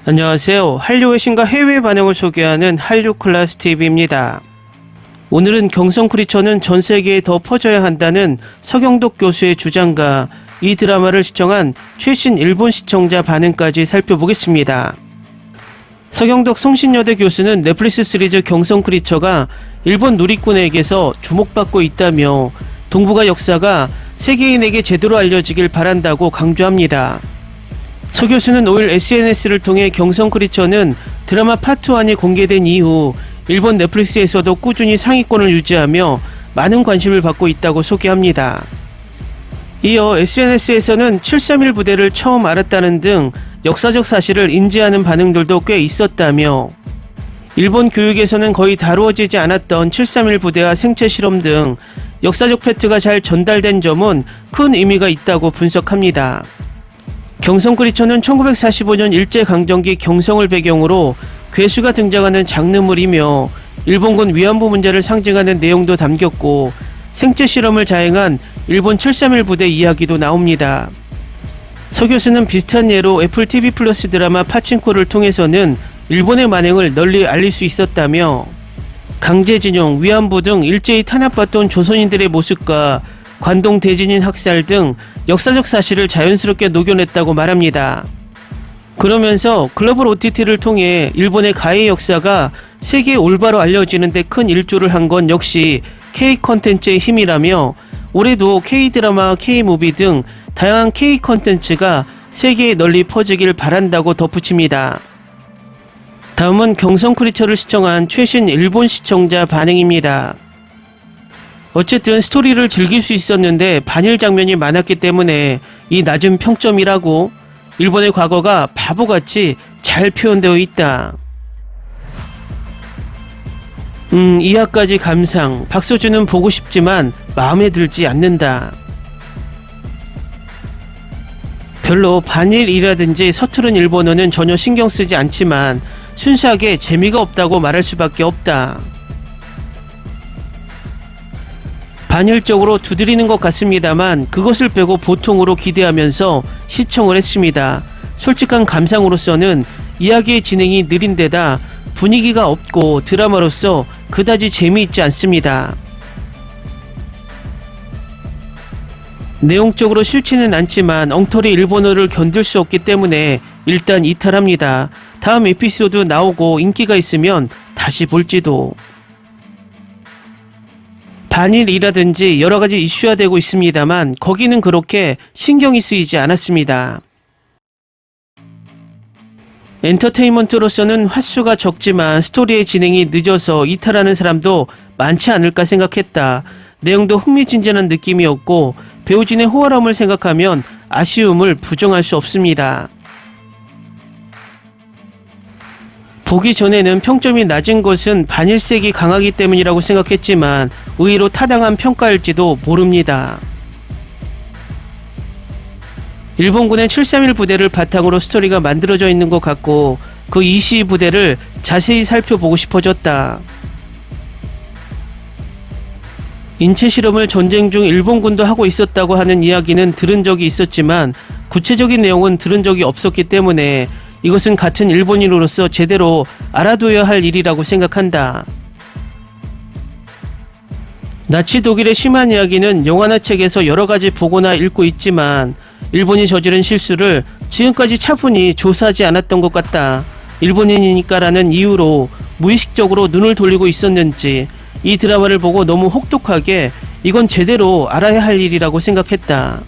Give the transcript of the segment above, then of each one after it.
안녕하세요. 한류 외신과 해외 반응을 소개하는 한류클래스TV입니다. 오늘은 경성 크리처는 전 세계에 더 퍼져야 한다는 서경덕 교수의 주장과 이 드라마를 시청한 최신 일본 시청자 반응까지 살펴보겠습니다. 서경덕 성신여대 교수는 넷플릭스 시리즈 경성 크리처가 일본 누리꾼에게서 주목받고 있다며 동북아 역사가 세계인에게 제대로 알려지길 바란다고 강조합니다. 서 교수는 5일 SNS를 통해 경성 크리처는 드라마 파트 1이 공개된 이후 일본 넷플릭스에서도 꾸준히 상위권을 유지하며 많은 관심을 받고 있다고 소개합니다. 이어 SNS에서는 731 부대를 처음 알았다는 등 역사적 사실을 인지하는 반응들도 꽤 있었다며 일본 교육에서는 거의 다루어지지 않았던 731 부대와 생체 실험 등 역사적 팩트가 잘 전달된 점은 큰 의미가 있다고 분석합니다. 경성 크리처는 1945년 일제강점기 경성을 배경으로 괴수가 등장하는 장르물이며 일본군 위안부 문제를 상징하는 내용도 담겼고 생체 실험을 자행한 일본 731 부대 이야기도 나옵니다. 서 교수는 비슷한 예로 애플 TV 플러스 드라마 파친코를 통해서는 일본의 만행을 널리 알릴 수 있었다며 강제징용, 위안부 등 일제히 탄압받던 조선인들의 모습과 관동 대진인 학살 등 역사적 사실을 자연스럽게 녹여냈다고 말합니다. 그러면서 글로벌 OTT를 통해 일본의 가해 역사가 세계에 올바로 알려지는 데 큰 일조를 한 건 역시 K-컨텐츠의 힘이라며 올해도 K-드라마, K-무비 등 다양한 K-컨텐츠가 세계에 널리 퍼지길 바란다고 덧붙입니다. 다음은 경성 크리처를 시청한 최신 일본 시청자 반응입니다. 어쨌든 스토리를 즐길 수 있었는데 반일 장면이 많았기 때문에 이 낮은 평점이라고 일본의 과거가 바보같이 잘 표현되어 있다. 이하까지 감상. 박서준은 보고 싶지만 마음에 들지 않는다. 별로 반일이라든지 서투른 일본어는 전혀 신경 쓰지 않지만 순수하게 재미가 없다고 말할 수밖에 없다. 반일적으로 두드리는 것 같습니다만 그것을 빼고 보통으로 기대하면서 시청을 했습니다. 솔직한 감상으로서는 이야기의 진행이 느린 데다 분위기가 없고 드라마로서 그다지 재미있지 않습니다. 내용적으로 싫지는 않지만 엉터리 일본어를 견딜 수 없기 때문에 일단 이탈합니다. 다음 에피소드 나오고 인기가 있으면 다시 볼지도. 반일이라든지 여러가지 이슈화 되고 있습니다만 거기는 그렇게 신경이 쓰이지 않았습니다. 엔터테인먼트로서는 횟수가 적지만 스토리의 진행이 늦어서 이탈하는 사람도 많지 않을까 생각했다. 내용도 흥미진진한 느낌이었고 배우진의 호화람을 생각하면 아쉬움을 부정할 수 없습니다. 보기 전에는 평점이 낮은 것은 반일색이 강하기 때문이라고 생각했지만 의외로 타당한 평가일지도 모릅니다. 일본군의 731 부대를 바탕으로 스토리가 만들어져 있는 것 같고 그 이시 부대를 자세히 살펴보고 싶어졌다. 인체 실험을 전쟁 중 일본군도 하고 있었다고 하는 이야기는 들은 적이 있었지만 구체적인 내용은 들은 적이 없었기 때문에 이것은 같은 일본인으로서 제대로 알아둬야 할 일이라고 생각한다. 나치 독일의 심한 이야기는 영화나 책에서 여러가지 보거나 읽고 있지만 일본이 저지른 실수를 지금까지 차분히 조사하지 않았던 것 같다. 일본인이니까라는 이유로 무의식적으로 눈을 돌리고 있었는지 이 드라마를 보고 너무 혹독하게 이건 제대로 알아야 할 일이라고 생각했다.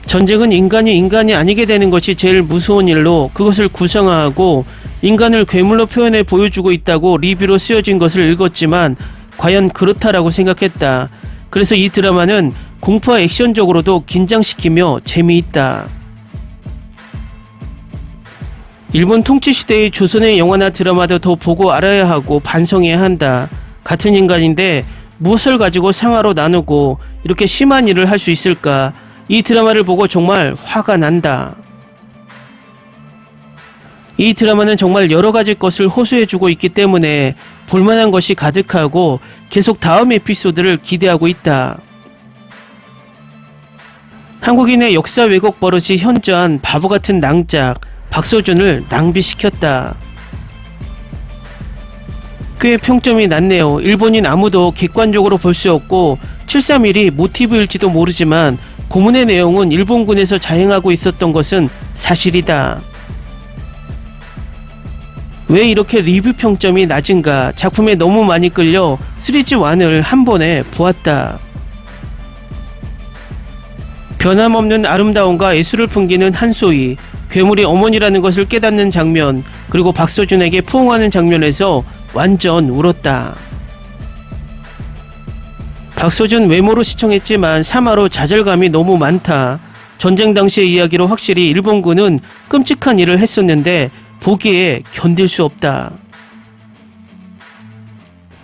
전쟁은 인간이 아니게 되는 것이 제일 무서운 일로 그것을 구성화하고 인간을 괴물로 표현해 보여주고 있다고 리뷰로 쓰여진 것을 읽었지만 과연 그렇다라고 생각했다. 그래서 이 드라마는 공포와 액션적으로도 긴장시키며 재미있다. 일본 통치시대의 조선의 영화나 드라마도 더 보고 알아야 하고 반성해야 한다. 같은 인간인데 무엇을 가지고 상하로 나누고 이렇게 심한 일을 할 수 있을까? 이 드라마를 보고 정말 화가 난다. 이 드라마는 정말 여러가지 것을 호소해주고 있기 때문에 볼만한 것이 가득하고 계속 다음 에피소드를 기대하고 있다. 한국인의 역사 왜곡 버릇이 현저한 바보같은 낭작 박서준을 낭비시켰다. 꽤 평점이 낮네요. 일본인 아무도 객관적으로 볼 수 없고 731이 모티브일지도 모르지만 고문의 내용은 일본군에서 자행하고 있었던 것은 사실이다. 왜 이렇게 리뷰 평점이 낮은가? 작품에 너무 많이 끌려 시리즈 1을 한 번에 보았다. 변함없는 아름다움과 예술을 풍기는 한소희, 괴물이 어머니라는 것을 깨닫는 장면, 그리고 박서준에게 포옹하는 장면에서 완전 울었다. 박서준 외모로 시청했지만 3화로 좌절감이 너무 많다. 전쟁 당시의 이야기로 확실히 일본군은 끔찍한 일을 했었는데 보기에 견딜 수 없다.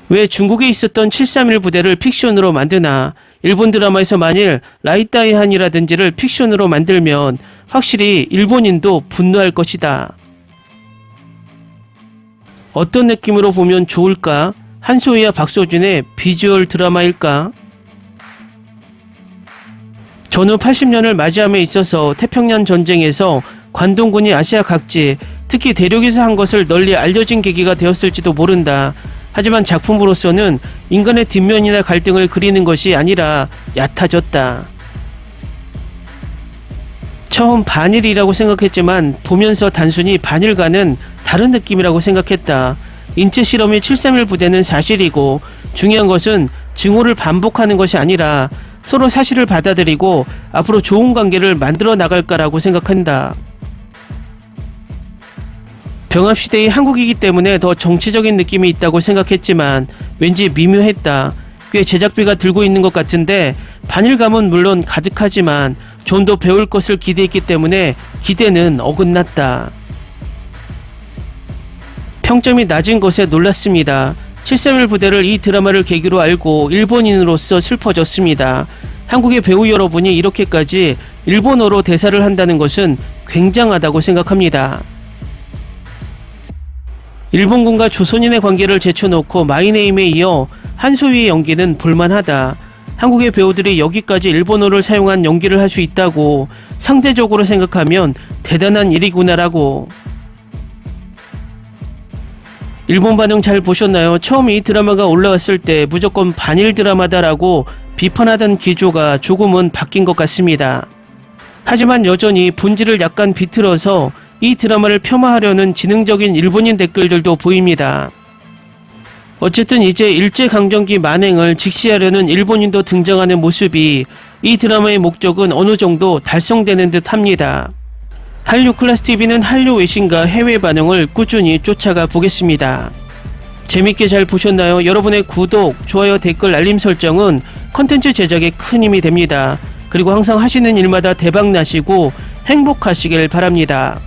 왜 중국에 있었던 731 부대를 픽션으로 만드나? 일본 드라마에서 만일 라이따이한이라든지를 픽션으로 만들면 확실히 일본인도 분노할 것이다. 어떤 느낌으로 보면 좋을까? 한소희와 박서준의 비주얼 드라마일까? 전후 80년을 맞이함에 있어서 태평양 전쟁에서 관동군이 아시아 각지, 특히 대륙에서 한 것을 널리 알려진 계기가 되었을지도 모른다. 하지만 작품으로서는 인간의 뒷면이나 갈등을 그리는 것이 아니라 얕아졌다. 처음 반일이라고 생각했지만 보면서 단순히 반일과는 다른 느낌이라고 생각했다. 인체 실험이 731 부대는 사실이고 중요한 것은 증오를 반복하는 것이 아니라 서로 사실을 받아들이고 앞으로 좋은 관계를 만들어 나갈까라고 생각한다. 병합시대의 한국이기 때문에 더 정치적인 느낌이 있다고 생각했지만 왠지 미묘했다. 꽤 제작비가 들고 있는 것 같은데 반일감은 물론 가득하지만 좀 더 배울 것을 기대했기 때문에 기대는 어긋났다. 평점이 낮은 것에 놀랐습니다. 731 부대를 이 드라마를 계기로 알고 일본인으로서 슬퍼졌습니다. 한국의 배우 여러분이 이렇게까지 일본어로 대사를 한다는 것은 굉장하다고 생각합니다. 일본군과 조선인의 관계를 제쳐놓고 마이네임에 이어 한소희의 연기는 볼만하다. 한국의 배우들이 여기까지 일본어를 사용한 연기를 할 수 있다고 상대적으로 생각하면 대단한 일이구나라고. 일본 반응 잘 보셨나요? 처음 이 드라마가 올라왔을 때 무조건 반일 드라마다라고 비판하던 기조가 조금은 바뀐 것 같습니다. 하지만 여전히 본질을 약간 비틀어서 이 드라마를 폄하하려는 지능적인 일본인 댓글들도 보입니다. 어쨌든 이제 일제강점기 만행을 직시하려는 일본인도 등장하는 모습이 이 드라마의 목적은 어느 정도 달성되는 듯 합니다. 한류 클래스TV는 한류 외신과 해외 반응을 꾸준히 쫓아가 보겠습니다. 재밌게 잘 보셨나요? 여러분의 구독, 좋아요, 댓글, 알림 설정은 컨텐츠 제작에 큰 힘이 됩니다. 그리고 항상 하시는 일마다 대박 나시고 행복하시길 바랍니다.